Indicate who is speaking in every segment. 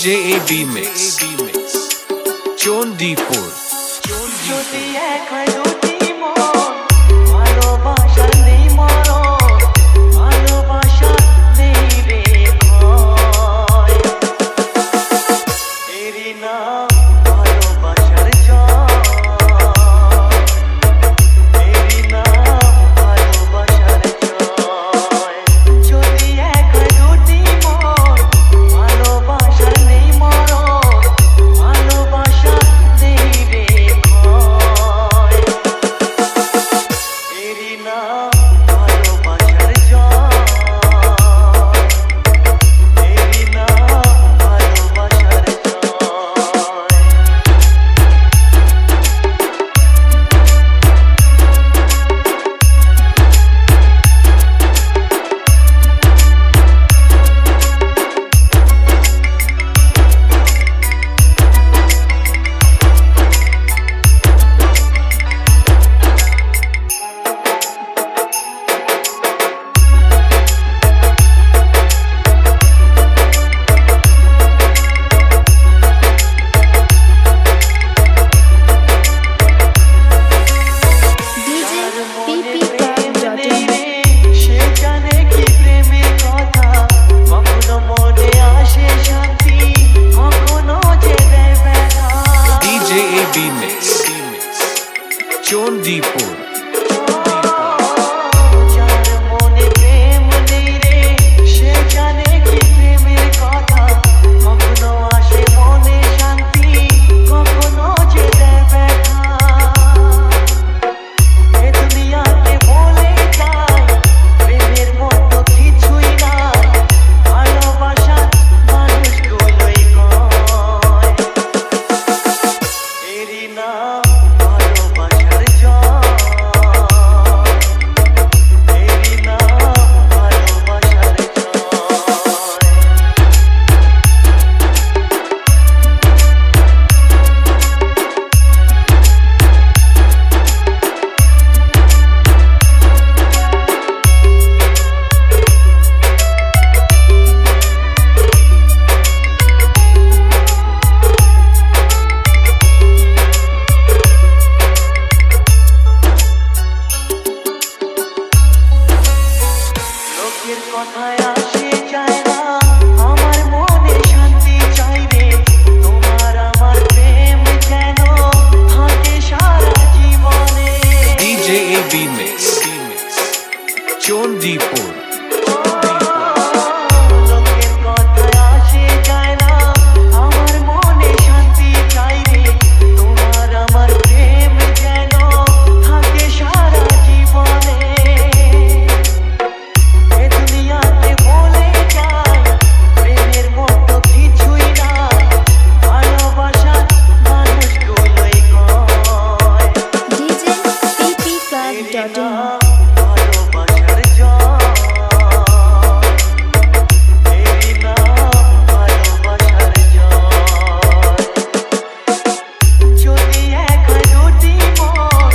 Speaker 1: DJ AB Mix Chandipur
Speaker 2: যদি এক হয় দুটি মন ভালোবাসা নেই মরণ ভালোবাসা নেই রে ভয় এরই নাম ভালোবাসার জয় এরই নাম ভালোবাসার জয় যদি এক হয় দুটি মন ভালোবাসা নেই মরণ ভালোবাসা নেই রে ভয় এরই নাম ভালোবাসার জয় এরই নাম ভালোবাসার
Speaker 1: চণ্ডীপুর
Speaker 2: যার মনে প্রেম নেই রে সে জানে কি প্রেমের কথা কখনো আসে মনে শান্তি কখনো যে দেয় ব্যথা এ দুনিয়াতে বলে যায় প্রেমের মতো কিছুই নাই ভালোবাসা মানুষগুলোই কয় এরই নাম ভালোবাসার জয় এরই নাম ভালোবাসার জয় লোকের কথায় আসে যায় না আমার মনে শান্তি চাই রে তোমার আমার প্রেম যেন থাকে সারা জীবনে
Speaker 1: DJ AB Mix চণ্ডীপুর
Speaker 2: লোকের কথায় আসে যায় না আমার মনে শান্তি চাই রে তোমার আমার প্রেম যেন থাকে সারা জীবনে এ দুনিয়াতে বলে যায় প্রেমের মতো কিছুই নাই ভালোবাসা মানুষগুলোই কয়
Speaker 3: DJ ppclub.in
Speaker 2: ভালোবাসার জয় এরই নাম ভালোবাসার জয় যদি এক হয় দুটি মন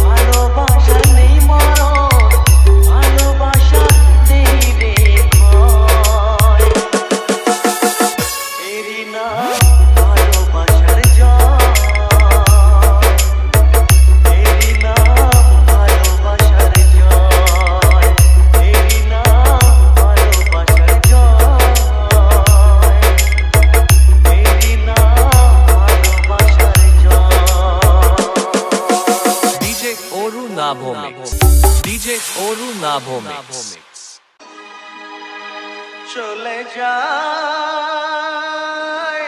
Speaker 2: ভালোবাসা নেই মরণ ভালোবাসা নেই রে ভয় এরই নাম ভালোবাসার জয় এরই নাম ভালোবাসার জয় এরই নাম ভালোবাসার জয় এরই নাম ভালোবাসার জয়
Speaker 1: DJ Orunabho Mix DJ Orunabho Mix
Speaker 2: চলে যায়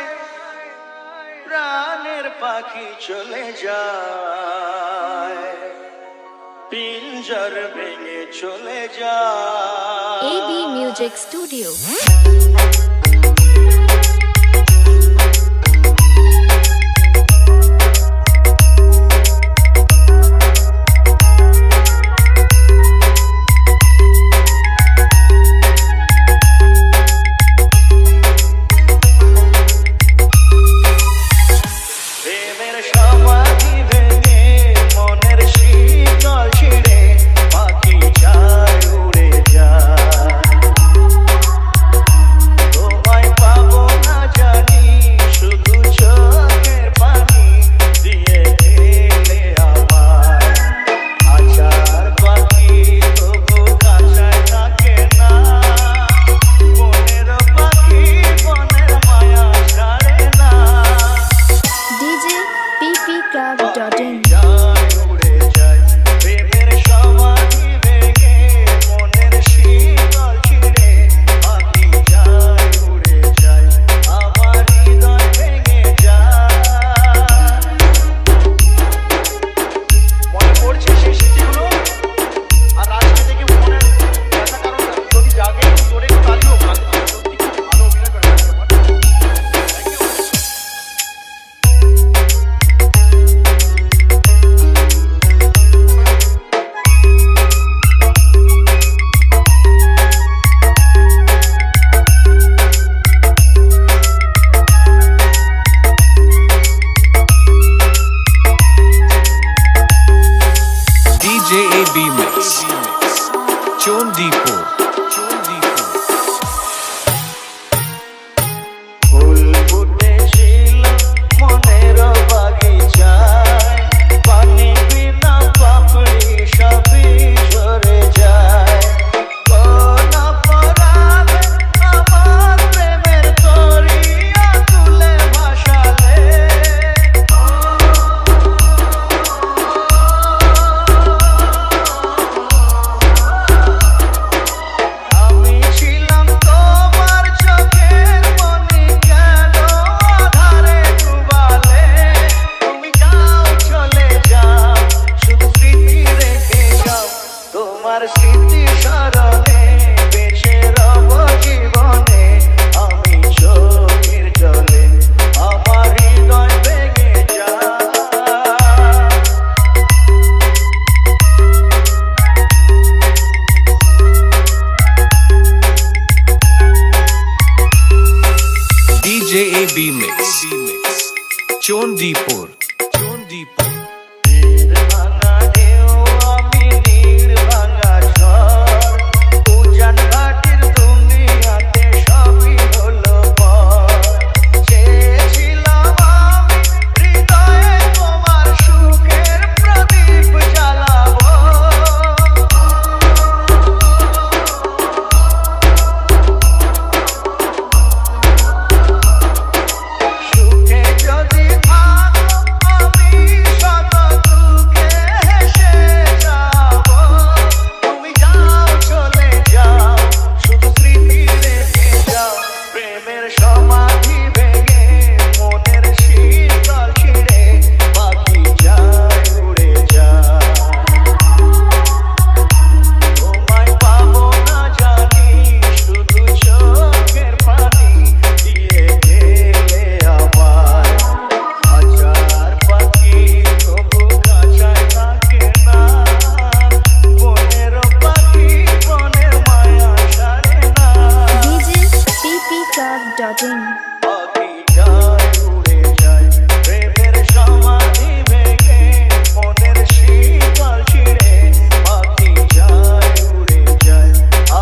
Speaker 2: প্রাণের পাখি চলে যায় পিঞ্জর ভেঙে চলে যায়
Speaker 3: AB Music Studio
Speaker 2: প্রেমের সমাধি ভেঙে মনের শীতল ছিঁড়ে পাখি যায় উড়ে যায়
Speaker 1: চণ্ডীপুর
Speaker 2: ফুল ফুটেছিল মনের বাগিচায়, পানি বিনা পাপড়ি সবই ঝরে যায়। কোন অপরাধে আমার প্রেমের দরিয়া তুলে ভাসালে, আমি ছিলাম তোমার চোখের মনি, কেন আধারে ডুবালে? তুমি যাও চলে যাও, শুধু স্মৃতি রেখে যাও। তোমার স্মৃতি স্মরণে বেঁচে রব জীবনে, আমি চোখের জলে আমার হৃদয় ভেঙে যায়।
Speaker 1: ডিজে এবি মিক্স চণ্ডীপুর
Speaker 2: নীড় ভাঙা ঢেউ আমি নীড় ভাঙা ঝড়, উজান ঘাটের দুনিয়াতে সবই হলো পর। চেয়েছিলাম আমি হৃদয়ে তোমার সুখের প্রদীপ জ্বালাবো, সুখে যদি থাকো আমি শত দুঃখে হেসে যাব। তুমি যাও চলে যাও, শুধু স্মৃতি রেখে যাও। প্রেমের সমাধি ভেঙে মনের শীতল ছিঁড়ে পাখি যায় উড়ে যায়। তোমায় পাবো না জানি, শুধু চোখের পানি দিয়ে গেলে আমায়। হাজার পাখি তবু খাঁচায় থাকে না, বনের পাখি বনের মায়া ছাড়ে না।
Speaker 3: DJ ppclub.in
Speaker 2: পাখি যায় উড়ে যায়, প্রেমের সমাধি ভেঙে মনের শীতল ছিঁড়ে পাখি যায় উড়ে যায়,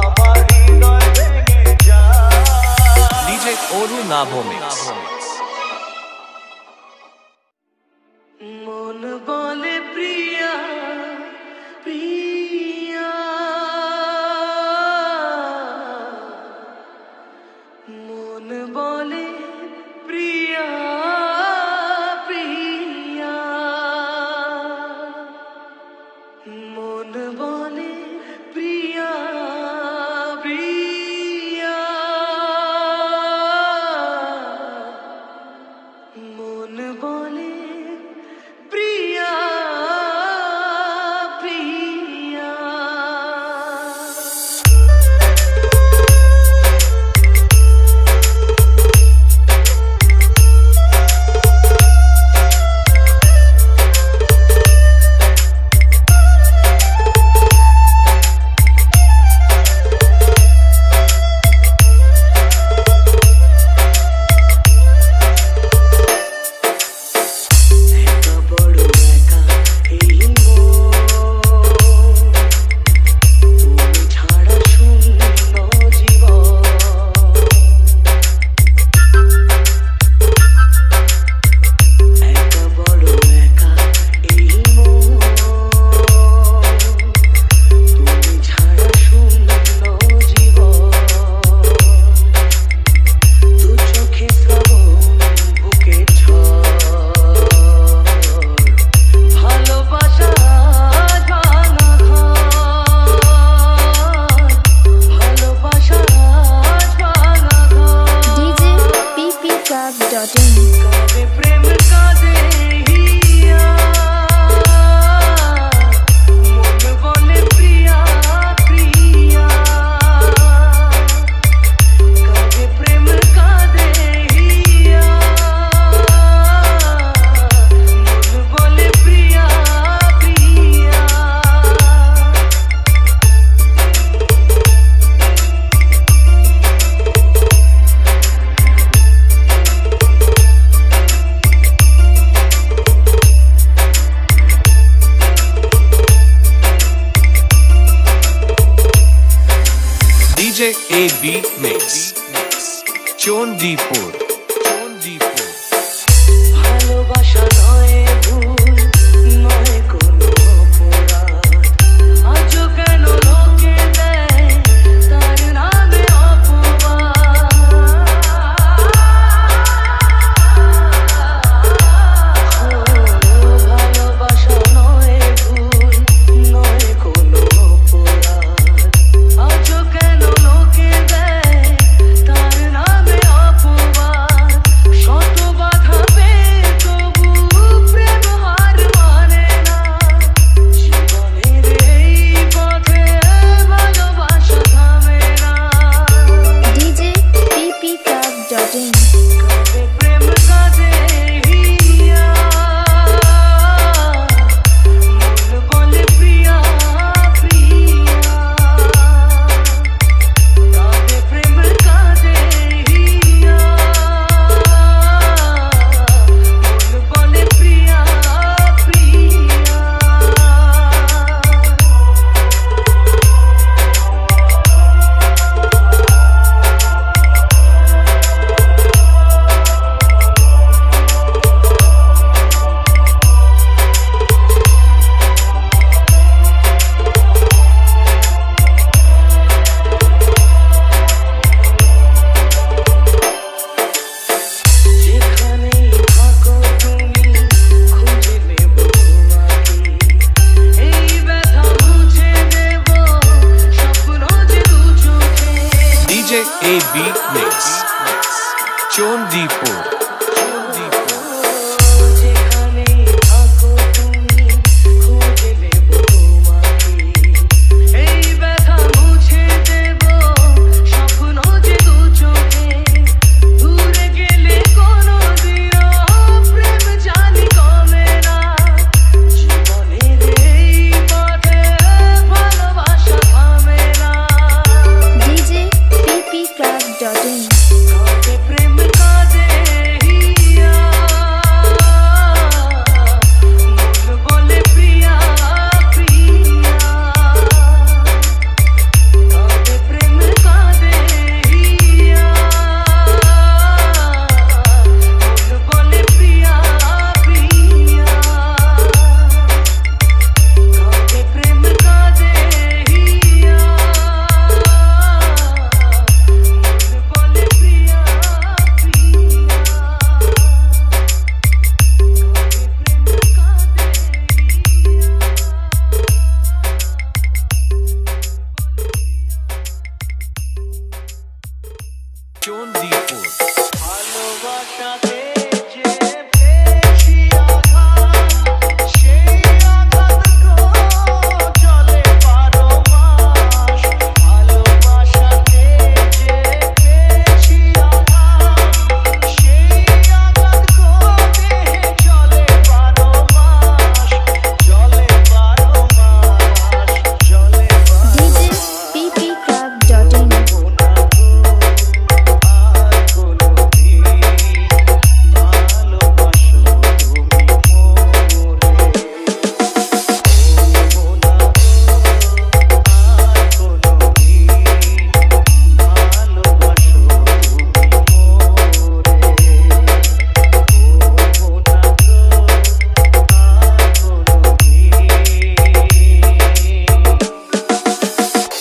Speaker 2: আমার হৃদয় ভেঙে যায়।
Speaker 1: ডিজে ওরু নাভো মিক্স
Speaker 2: মন বলে প্রিয়া প্রিয়া, মন বলে প্রিয়া প্রিয়া, মন বলে প্রিয়া প্রিয়া।
Speaker 1: AB Mix চণ্ডীপুর
Speaker 2: ভালোবাসা নয় ভুল নয় কোনো অপরাধ আজও কেন লোকে দেয় তার নামে অপবাদ ভালোবাসা নয় ভুল নয় কোনো অপরাধ আজও কেন লোকে দেয় তার নামে অপবাদ শত বাধা পেয়ে তবু প্রেম হার মানে না জীবনের এই পথে ভালোবাসা থামে না
Speaker 3: DJ ppclub.in
Speaker 2: কাঁদে প্রেম কাঁদে হিয়া মন বলে প্রিয়া প্রিয়া কাঁদে প্রেম কাঁদে হিয়া মন বলে প্রিয়া প্রিয়া যেখানেই থাকো তুমি খুঁজে নেব তোমাকে এই ব্যথা মুছে দেব স্বপ্ন যে দু চোখে
Speaker 1: DJ AB Mix চণ্ডীপুর
Speaker 2: যেখানেই থাকো তুমি খুঁজে নেব তোমাকে এই ব্যথা মুছে দেব স্বপ্ন যে দু চোখে দূরে গেলে কোনোদিনও প্রেম জানি কমে না জীবনের এই পথে ভালোবাসা থামে না
Speaker 3: DJ ppclub.in
Speaker 2: কাঁদে প্রেম কাঁদে হিয়া মন বলে প্রিয়া প্রিয়া কাঁদে প্রেম কাঁদে হিয়া মন বলে প্রিয়া প্রিয়া কাঁদে প্রেম কাঁদে হিয়া মন বলে প্রিয়া
Speaker 1: চণ্ডীপুর
Speaker 2: ভালোবাসাতে যে পেয়েছি আঘাত সেই আঘাতগুলো চলে 12 মাস ভালোবাসাতে যে পেয়েছি আঘাত সেই আঘাতগুলো দেহে চলে 12 মাস চলে 12 মাস চলে 12
Speaker 3: DJ ppclub.in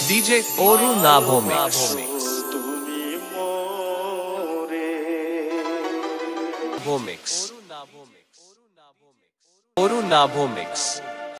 Speaker 1: DJ Orunavo Mix Orunavo Mix